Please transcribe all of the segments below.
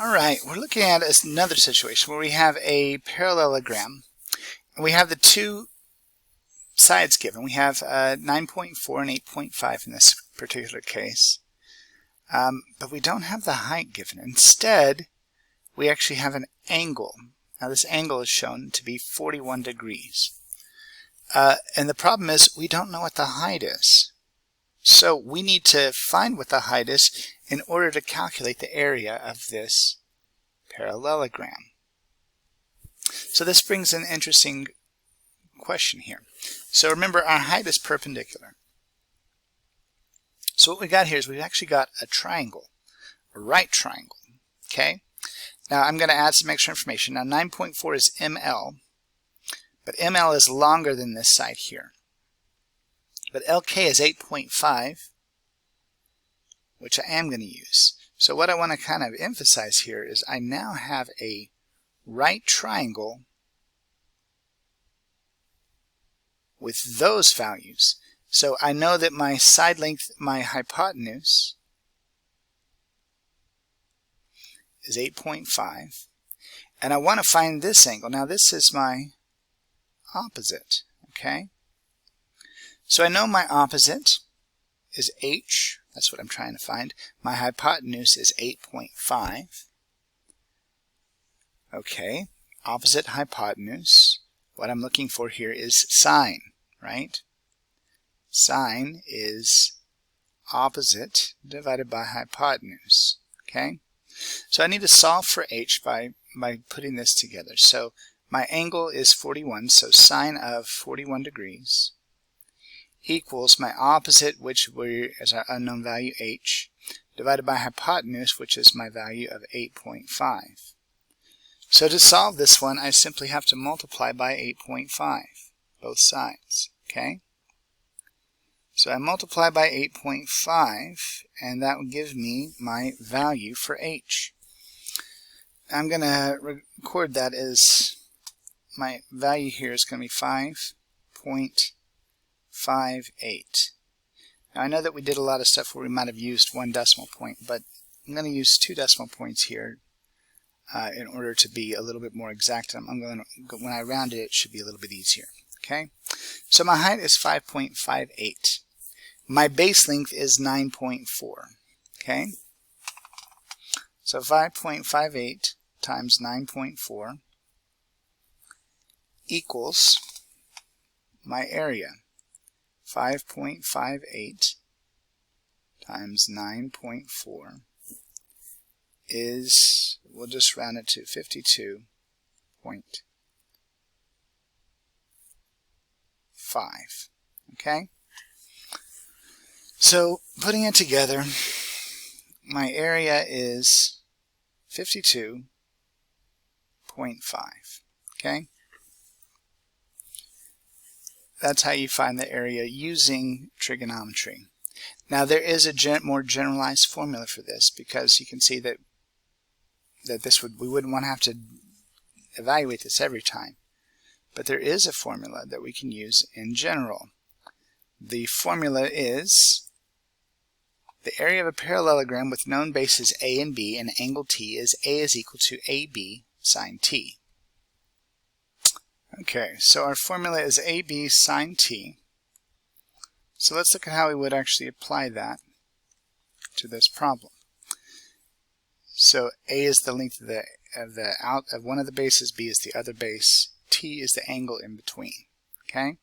All right, we're looking at another situation where we have a parallelogram. And we have the two sides given. We have 9.4 and 8.5 in this particular case. But we don't have the height given. Instead, we actually have an angle. Now this angle is shown to be 41 degrees. And the problem is we don't know what the height is. So we need to find what the height is in order to calculate the area of this parallelogram. So this brings an interesting question here. So remember, our height is perpendicular. So what we got here is we've actually got a triangle, a right triangle. Okay. Now I'm going to add some extra information. Now 9.4 is ML, but ML is longer than this side here. But LK is 8.5, which I am going to use. So what I want to kind of emphasize here is I now have a right triangle with those values. So I know that my side length, my hypotenuse, is 8.5. And I want to find this angle. Now this is my opposite, okay? So I know my opposite is H. That's what I'm trying to find. My hypotenuse is 8.5. Okay, opposite hypotenuse. What I'm looking for here is sine, right? Sine is opposite divided by hypotenuse, okay? So I need to solve for H by putting this together. So my angle is 41, so sine of 41 degrees equals my opposite, which is our unknown value H, divided by hypotenuse, which is my value of 8.5. So to solve this one, I simply have to multiply by 8.5, both sides, okay? So I multiply by 8.5, and that will give me my value for H. I'm going to record that as my value here is going to be 5.58. Now I know that we did a lot of stuff where we might have used one decimal point, but I'm going to use 2 decimal points here in order to be a little bit more exact. When I round it, it should be a little bit easier. Okay, so my height is 5.58. My base length is 9.4. Okay, so 5.58 times 9.4 equals my area. 5.58 times 9.4 is, we'll just round it to 52.5. Okay? So putting it together, my area is 52.5. Okay? That's how you find the area using trigonometry. Now there is a more generalized formula for this, because you can see that we wouldn't want to have to evaluate this every time. But there is a formula that we can use in general. The formula is the area of a parallelogram with known bases A and B and angle T is A is equal to AB sine T. Okay, so our formula is AB sine T. So let's look at how we would actually apply that to this problem. So A is the length of one of the bases, B is the other base, T is the angle in between. Okay?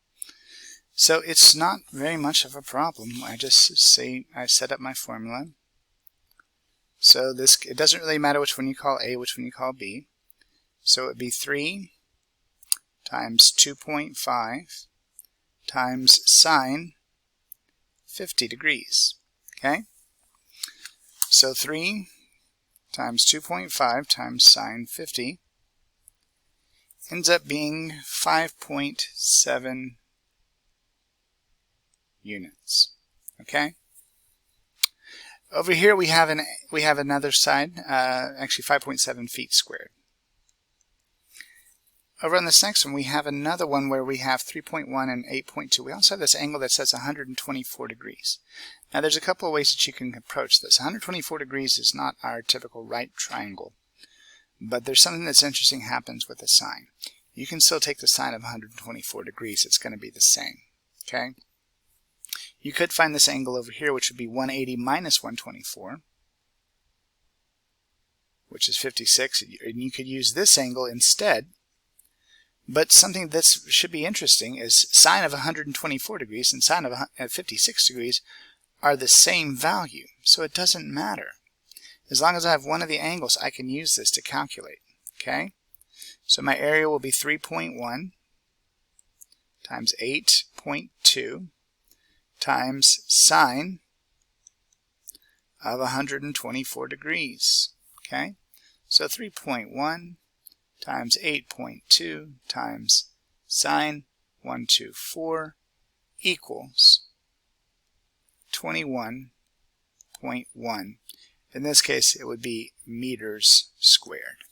So it's not very much of a problem. I just say I set up my formula. So it doesn't really matter which one you call A, which one you call B. So it would be 3 times 2.5 times sine 50 degrees. Okay? So 3 times 2.5 times sine 50 ends up being 5.7 units. Okay? Over here we have another side, actually 5.7 feet squared. Over on this next one, we have another one where we have 3.1 and 8.2. We also have this angle that says 124 degrees. Now there's a couple of ways that you can approach this. 124 degrees is not our typical right triangle. But there's something that's interesting happens with the sine. You can still take the sine of 124 degrees. It's going to be the same. Okay? You could find this angle over here, which would be 180 minus 124, which is 56, and you could use this angle instead. But something that should be interesting is sine of 124 degrees and sine of 56 degrees are the same value, so it doesn't matter. As long as I have one of the angles, I can use this to calculate. Okay? So my area will be 3.1 times 8.2 times sine of 124 degrees. Okay? So 3.1 times 8.2 times sine 124 equals 21.1. In this case, it would be meters squared.